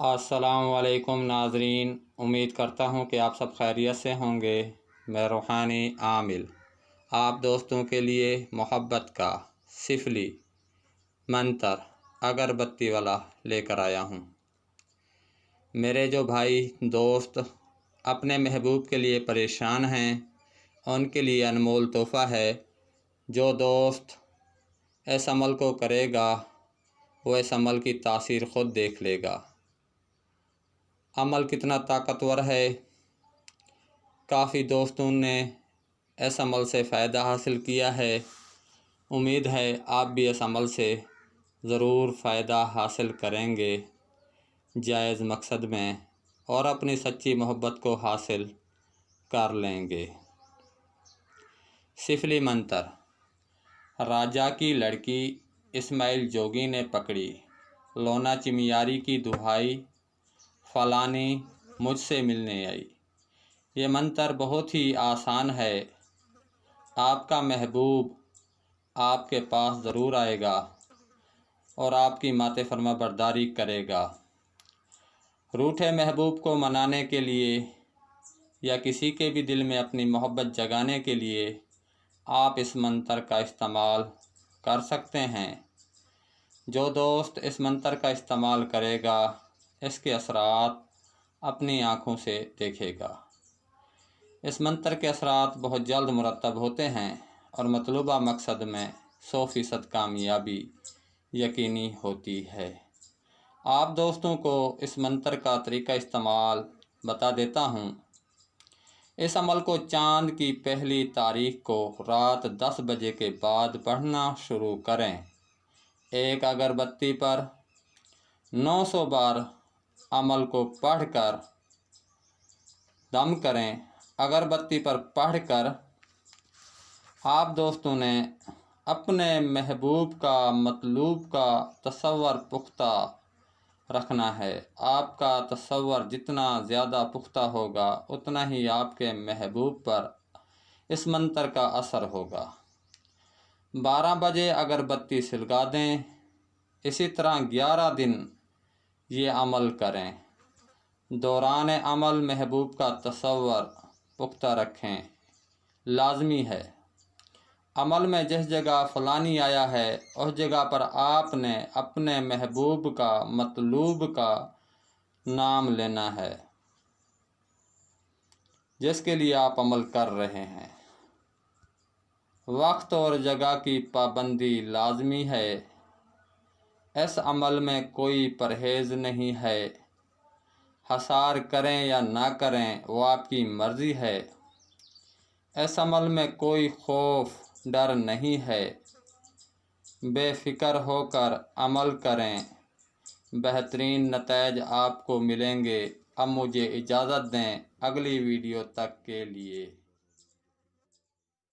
السلام علیکم ناظرین، امید کرتا ہوں کہ آپ سب خیریت سے ہوں گے۔ میں روحانی عامل آپ دوستوں کے لیے محبت کا سفلی منتر اگربتی والا لے کر آیا ہوں۔ میرے جو بھائی دوست اپنے محبوب کے لیے پریشان ہیں، ان کے لیے انمول تحفہ ہے۔ جو دوست اس عمل کو کرے گا وہ اس عمل کی تاثیر خود دیکھ لے گا۔ عمل کتنا طاقتور ہے، کافی دوستوں نے اس عمل سے فائدہ حاصل کیا ہے۔ امید ہے آپ بھی اس عمل سے ضرور فائدہ حاصل کریں گے جائز مقصد میں، اور اپنی سچی محبت کو حاصل کر لیں گے۔ سفلی منتر۔ راجا کی لڑکی اسماعیل جوگی نے پکڑی، لونا چمیاری کی دہائی، فلانی مجھ سے ملنے آئی۔ یہ منتر بہت ہی آسان ہے۔ آپ کا محبوب آپ کے پاس ضرور آئے گا اور آپ کی مات فرما برداری کرے گا۔ روٹھے محبوب کو منانے کے لیے یا کسی کے بھی دل میں اپنی محبت جگانے کے لیے آپ اس منتر کا استعمال کر سکتے ہیں۔ جو دوست اس منتر کا استعمال کرے گا اس کے اثرات اپنی آنکھوں سے دیکھے گا۔ اس منتر کے اثرات بہت جلد مرتب ہوتے ہیں اور مطلوبہ مقصد میں 100% کامیابی یقینی ہوتی ہے۔ آپ دوستوں کو اس منتر کا طریقہ استعمال بتا دیتا ہوں۔ اس عمل کو چاند کی پہلی تاریخ کو رات 10 بجے کے بعد پڑھنا شروع کریں۔ ایک اگربتی پر 900 بار عمل کو پڑھ کر دم کریں۔ اگربتی پر پڑھ کر آپ دوستوں نے اپنے محبوب کا مطلوب کا تصور پختہ رکھنا ہے۔ آپ کا تصور جتنا زیادہ پختہ ہوگا اتنا ہی آپ کے محبوب پر اس منتر کا اثر ہوگا۔ 12 بجے اگربتی سلگا دیں۔ اسی طرح 11 دن یہ عمل کریں۔ دوران عمل محبوب کا تصور پختہ رکھیں، لازمی ہے۔ عمل میں جس جگہ فلانی آیا ہے اس جگہ پر آپ نے اپنے محبوب کا مطلوب کا نام لینا ہے جس کے لیے آپ عمل کر رہے ہیں۔ وقت اور جگہ کی پابندی لازمی ہے۔ اس عمل میں کوئی پرہیز نہیں ہے۔ حصار کریں یا نہ کریں وہ آپ کی مرضی ہے۔ اس عمل میں کوئی خوف ڈر نہیں ہے۔ بے فکر ہو کر عمل کریں، بہترین نتائج آپ کو ملیں گے۔ اب مجھے اجازت دیں، اگلی ویڈیو تک کے لیے۔